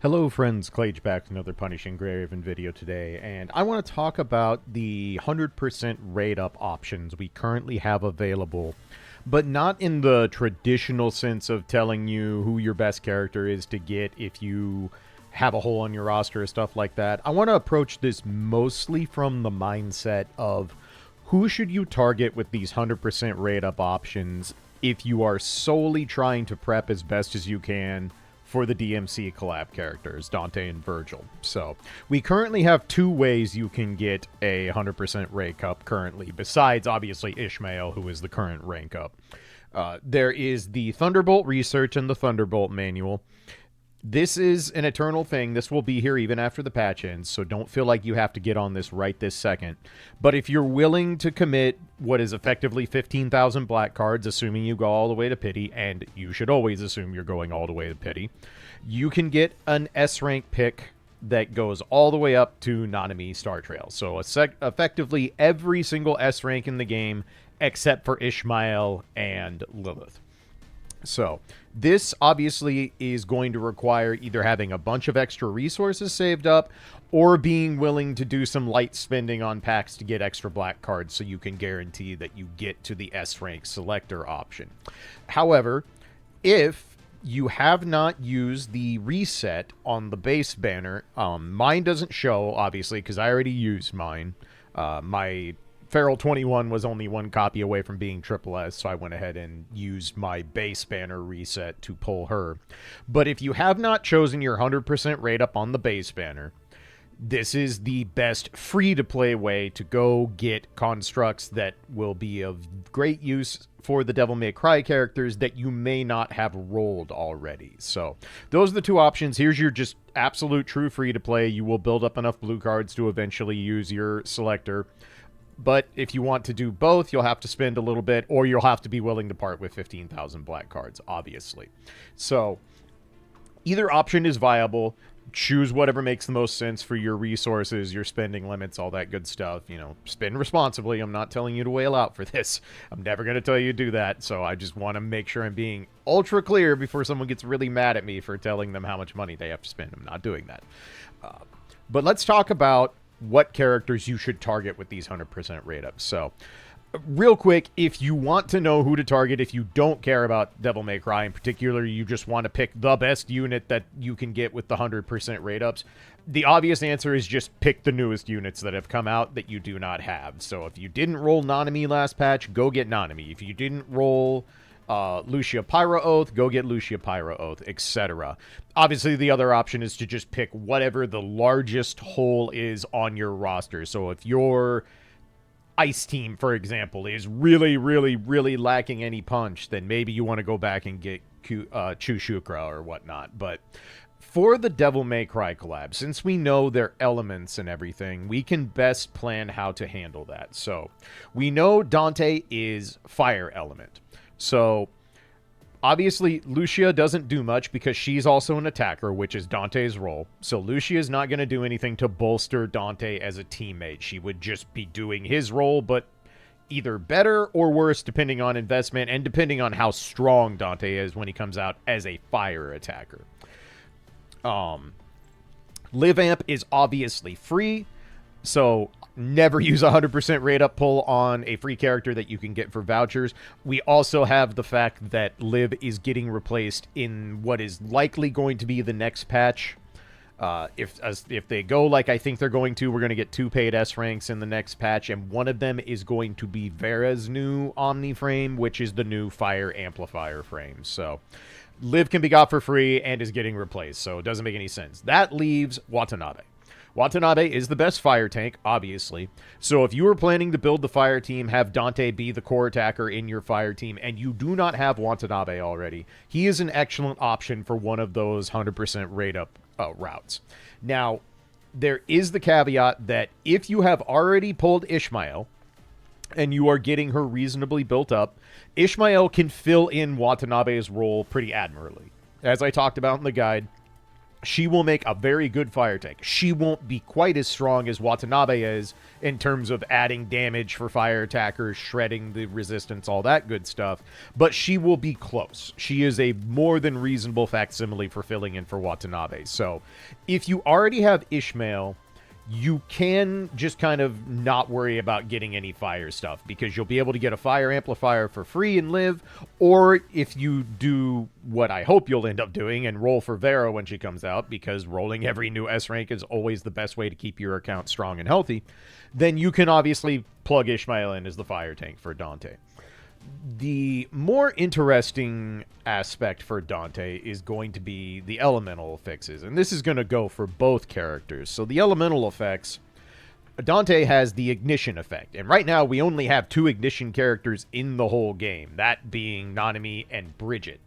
Hello friends, Clage back with another Punishing Graven video today, and I want to talk about the 100% rate up options we currently have available, but not in the traditional sense of telling you who your best character is to get if you have a hole on your roster or stuff like that. I want to approach this mostly from the mindset of who should you target with these 100% rate up options if you are solely trying to prep as best as you can for the DMC collab characters, Dante and Vergil. So, we currently have two ways you can get a 100% rank up currently, besides, obviously, Ishmael, who is the current rank up. There is the Thunderbolt research and the Thunderbolt manual. This is an eternal thing. This will be here even after the patch ends, so don't feel like you have to get on this right this second. But if you're willing to commit what is effectively 15,000 black cards, assuming you go all the way to pity, and you should always assume you're going all the way to pity, you can get an S-rank pick that goes all the way up to Nanami Star Trail. So effectively every single S rank in the game except for Ishmael and Lilith. So, this obviously is going to require either having a bunch of extra resources saved up or being willing to do some light spending on packs to get extra black cards so you can guarantee that you get to the S rank selector option. However, if you have not used the reset on the base banner, mine doesn't show, obviously, because I already used mine. My Feral 21 was only one copy away from being triple S, so I went ahead and used my base banner reset to pull her. But if you have not chosen your 100% rate up on the base banner, this is the best free-to-play way to go get constructs that will be of great use for the Devil May Cry characters that you may not have rolled already. So, those are the two options. Here's your just absolute true free-to-play. You will build up enough blue cards to eventually use your selector. But if you want to do both, you'll have to spend a little bit, or you'll have to be willing to part with 15,000 black cards, obviously. So, either option is viable. Choose whatever makes the most sense for your resources, your spending limits, all that good stuff. You know, spend responsibly. I'm not telling you to whale out for this. I'm never going to tell you to do that, so I just want to make sure I'm being ultra clear before someone gets really mad at me for telling them how much money they have to spend. I'm not doing that. But let's talk about what characters you should target with these 100% rate ups. So, real quick, if you want to know who to target, if you don't care about Devil May Cry in particular, you just want to pick the best unit that you can get with the 100% rate ups, the obvious answer is just pick the newest units that have come out that you do not have. So if you didn't roll Nanami last patch, go get Nanami. If you didn't roll Lucia Pyro Oath, go get Lucia Pyro Oath, etc. Obviously, the other option is to just pick whatever the largest hole is on your roster. So if your Ice team, for example, is really, really, really lacking any punch, then maybe you want to go back and get Chushukra or whatnot. But for the Devil May Cry collab, since we know their elements and everything, we can best plan how to handle that. So we know Dante is fire element. So, obviously, Lucia doesn't do much because she's also an attacker, which is Dante's role. So, Lucia is not going to do anything to bolster Dante as a teammate. She would just be doing his role, but either better or worse, depending on investment and depending on how strong Dante is when he comes out as a fire attacker. Live Amp is obviously free, so never use a 100% rate up pull on a free character that you can get for vouchers. We also have the fact that Liv is getting replaced in what is likely going to be the next patch. If they go like I think they're going to, we're going to get 2 paid S ranks in the next patch, and one of them is going to be Vera's new Omni frame, which is the new Fire Amplifier frame. So Liv can be got for free and is getting replaced, so it doesn't make any sense. That leaves Watanabe. Watanabe is the best fire tank, obviously. So if you are planning to build the fire team, have Dante be the core attacker in your fire team, and you do not have Watanabe already, he is an excellent option for one of those 100% rate up routes. Now, there is the caveat that if you have already pulled Ishmael, and you are getting her reasonably built up, Ishmael can fill in Watanabe's role pretty admirably. As I talked about in the guide, she will make a very good fire tank. She won't be quite as strong as Watanabe is in terms of adding damage for fire attackers, shredding the resistance, all that good stuff, but she will be close. She is a more than reasonable facsimile for filling in for Watanabe. So if you already have Ishmael, you can just kind of not worry about getting any fire stuff, because you'll be able to get a fire amplifier for free and live, or if you do what I hope you'll end up doing and roll for Vera when she comes out, because rolling every new S rank is always the best way to keep your account strong and healthy, then you can obviously plug Ishmael in as the fire tank for Dante. The more interesting aspect for Dante is going to be the elemental fixes, and this is going to go for both characters. So the elemental effects, Dante has the ignition effect, and right now we only have 2 ignition characters in the whole game, that being Nanami and Bridget.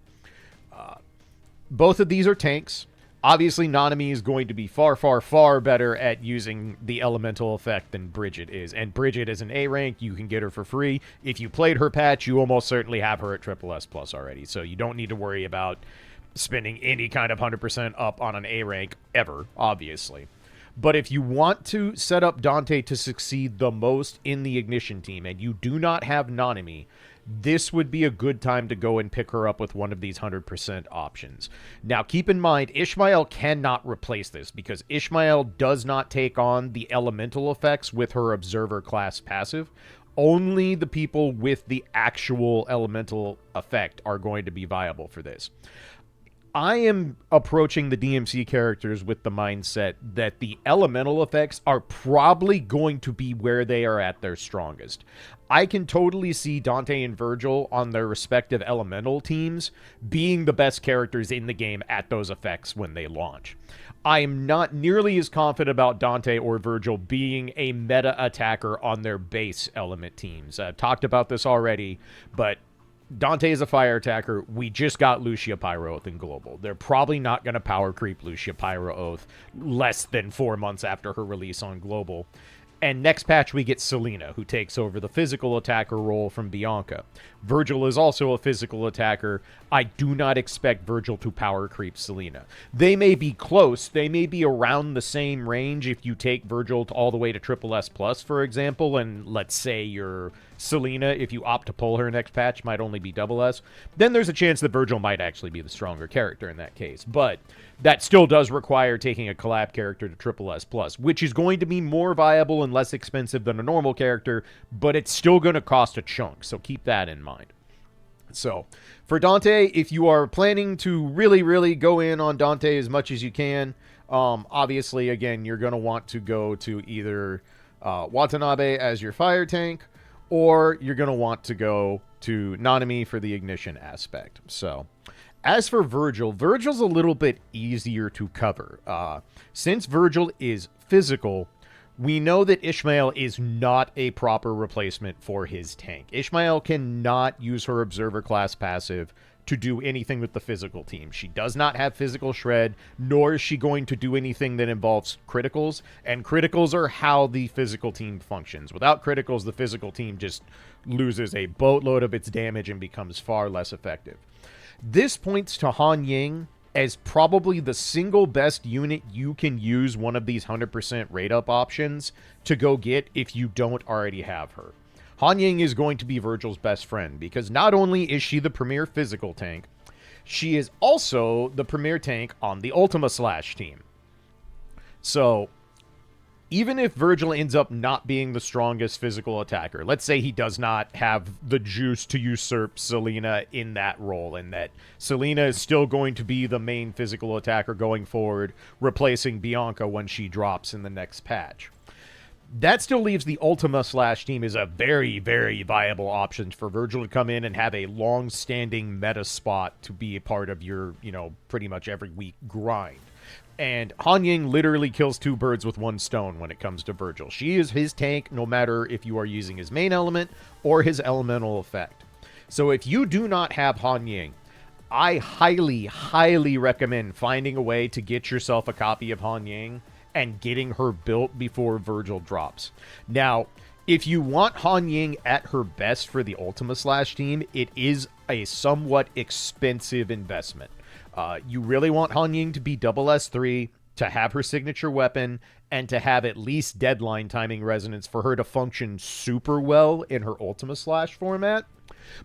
Both of these are tanks. Obviously, Nanami is going to be far, far, far better at using the elemental effect than Bridget is. And Bridget is an A rank. You can get her for free. If you played her patch, you almost certainly have her at triple S plus already. So you don't need to worry about spending any kind of 100% up on an A rank ever, obviously. But if you want to set up Dante to succeed the most in the Ignition team, and you do not have Nanami, this would be a good time to go and pick her up with one of these 100% options. Now, keep in mind, Ishmael cannot replace this, because Ishmael does not take on the elemental effects with her Observer class passive. Only the people with the actual elemental effect are going to be viable for this. I am approaching the DMC characters with the mindset that the elemental effects are probably going to be where they are at their strongest. I can totally see Dante and Vergil on their respective elemental teams being the best characters in the game at those effects when they launch. I am not nearly as confident about Dante or Vergil being a meta attacker on their base element teams. I've talked about this already, but Dante is a fire attacker. We just got Lucia Pyro Oath in Global. They're probably not going to power creep Lucia Pyro Oath less than 4 months after her release on Global. And next patch, we get Selena, who takes over the physical attacker role from Bianca. Vergil is also a physical attacker. I do not expect Vergil to power creep Selena. They may be close. They may be around the same range if you take Vergil all the way to triple S plus, for example, and let's say your Selena, if you opt to pull her next patch, might only be double S. Then there's a chance that Vergil might actually be the stronger character in that case. But that still does require taking a collab character to triple S plus, which is going to be more viable and less expensive than a normal character, but it's still going to cost a chunk, so keep that in mind. So, for Dante, if you are planning to really, really go in on Dante as much as you can, obviously, again, you're going to want to go to either Watanabe as your fire tank, or you're going to want to go to Nanami for the ignition aspect. So, as for Vergil, Vergil's a little bit easier to cover. Since Vergil is physical, we know that Ishmael is not a proper replacement for his tank. Ishmael cannot use her Observer class passive to do anything with the physical team. She does not have physical shred, nor is she going to do anything that involves criticals, and criticals are how the physical team functions. Without criticals, the physical team just loses a boatload of its damage and becomes far less effective. This points to Han Ying as probably the single best unit you can use one of these 100% rate up options to go get if you don't already have her. Han Ying is going to be Vergil's best friend, because not only is she the premier physical tank, she is also the premier tank on the Ultima Slash team. So, even if Vergil ends up not being the strongest physical attacker, let's say he does not have the juice to usurp Selena in that role, and that Selena is still going to be the main physical attacker going forward, replacing Bianca when she drops in the next patch. That still leaves the Ultima Slash team as a very, very viable option for Vergil to come in and have a long-standing meta spot to be a part of your, pretty much every week grind. And Han Ying literally kills 2 birds with 1 stone when it comes to Vergil. She is his tank no matter if you are using his main element or his elemental effect. So if you do not have Han Ying, I highly, highly recommend finding a way to get yourself a copy of Han Ying and getting her built before Vergil drops. Now, if you want Han Ying at her best for the Ultima Slash team, it is a somewhat expensive investment. You really want Han Ying to be double S3, to have her signature weapon, and to have at least deadline timing resonance for her to function super well in her Ultima Slash format.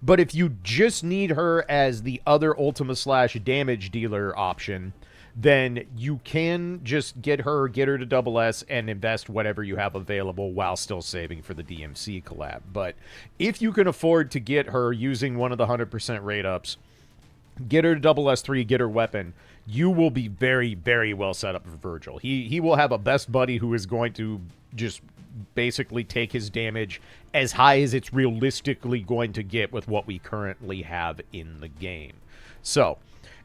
But if you just need her as the other Ultima Slash damage dealer option, then you can just get her to double S and invest whatever you have available while still saving for the DMC collab. But if you can afford to get her using one of the 100% rate ups, get her to double S3, get her weapon, you will be very, very well set up for Vergil. He will have a best buddy who is going to just basically take his damage as high as it's realistically going to get with what we currently have in the game. So,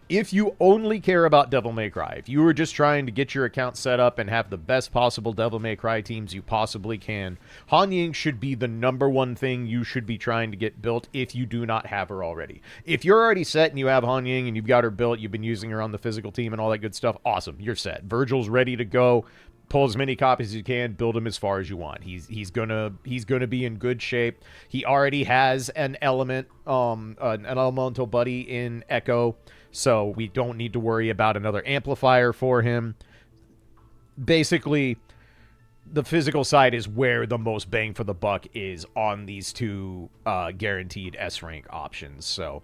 if you only care about Devil May Cry, if you were just trying to get your account set up and have the best possible Devil May Cry teams you possibly can, Han Ying should be the #1 thing you should be trying to get built if you do not have her already. If you're already set and you have Han Ying and you've got her built, you've been using her on the physical team and all that good stuff, awesome, you're set. Vergil's ready to go. Pull as many copies as you can, build him as far as you want. He's gonna be in good shape. He already has an elemental buddy in Echo, so we don't need to worry about another amplifier for him. Basically, the physical side is where the most bang for the buck is on these two guaranteed S rank options. So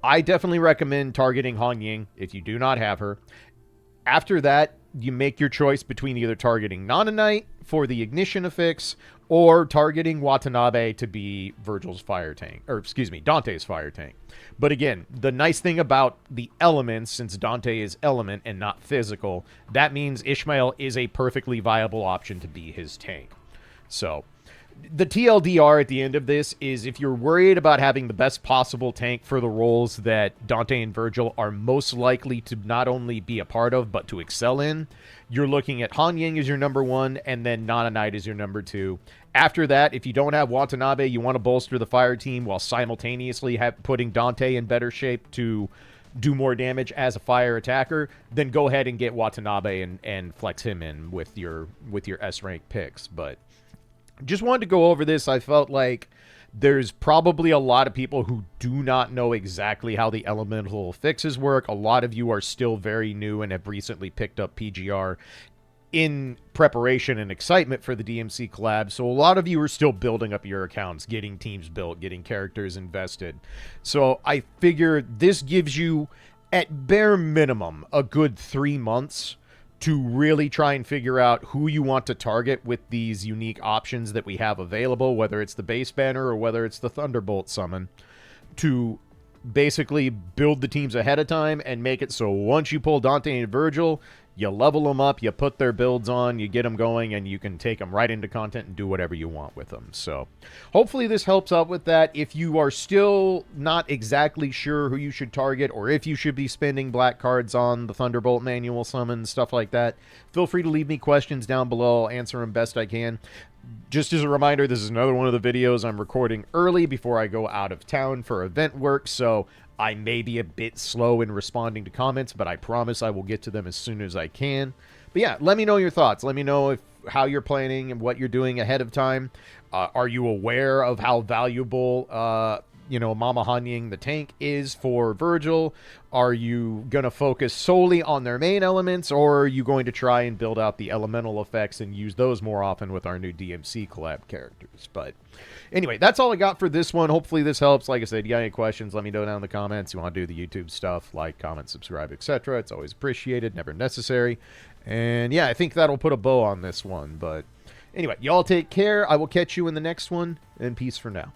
I definitely recommend targeting Han Ying if you do not have her. After that, you make your choice between either targeting Nana Knight for the ignition affix or targeting Watanabe to be Vergil's fire tank, or excuse me, Dante's fire tank. But again, the nice thing about the elements, since Dante is element and not physical, that means Ishmael is a perfectly viable option to be his tank. So the TLDR at the end of this is if you're worried about having the best possible tank for the roles that Dante and Vergil are most likely to not only be a part of, but to excel in, you're looking at Han Ying as your #1, and then Nana Knight as your #2. After that, if you don't have Watanabe, you want to bolster the fire team while simultaneously putting Dante in better shape to do more damage as a fire attacker, then go ahead and get Watanabe and flex him in with your S rank picks. But just wanted to go over this. I felt like there's probably a lot of people who do not know exactly how the elemental fixes work. A lot of you are still very new and have recently picked up PGR in preparation and excitement for the DMC collab. So a lot of you are still building up your accounts, getting teams built, getting characters invested. So I figure this gives you, at bare minimum, a good 3 months to really try and figure out who you want to target with these unique options that we have available, whether it's the base banner or whether it's the Thunderbolt summon, to basically build the teams ahead of time and make it so once you pull Dante and Vergil, you level them up, you put their builds on, you get them going, and you can take them right into content and do whatever you want with them. So hopefully this helps out with that. If you are still not exactly sure who you should target or if you should be spending black cards on the Thunderbolt manual summons, stuff like that, feel free to leave me questions down below. I'll answer them best I can. Just as a reminder, this is another one of the videos I'm recording early before I go out of town for event work, so I may be a bit slow in responding to comments, but I promise I will get to them as soon as I can. But yeah, let me know your thoughts. Let me know how you're planning and what you're doing ahead of time. Are you aware of how valuable, Mama Han Ying the tank is for Vergil? Are you going to focus solely on their main elements, or are you going to try and build out the elemental effects and use those more often with our new DMC collab characters? But anyway, that's all I got for this one. Hopefully this helps. Like I said, you got any questions, let me know down in the comments. You want to do the YouTube stuff, like, comment, subscribe, etc. It's always appreciated, never necessary. And yeah, I think that'll put a bow on this one. But anyway, y'all take care. I will catch you in the next one, and peace for now.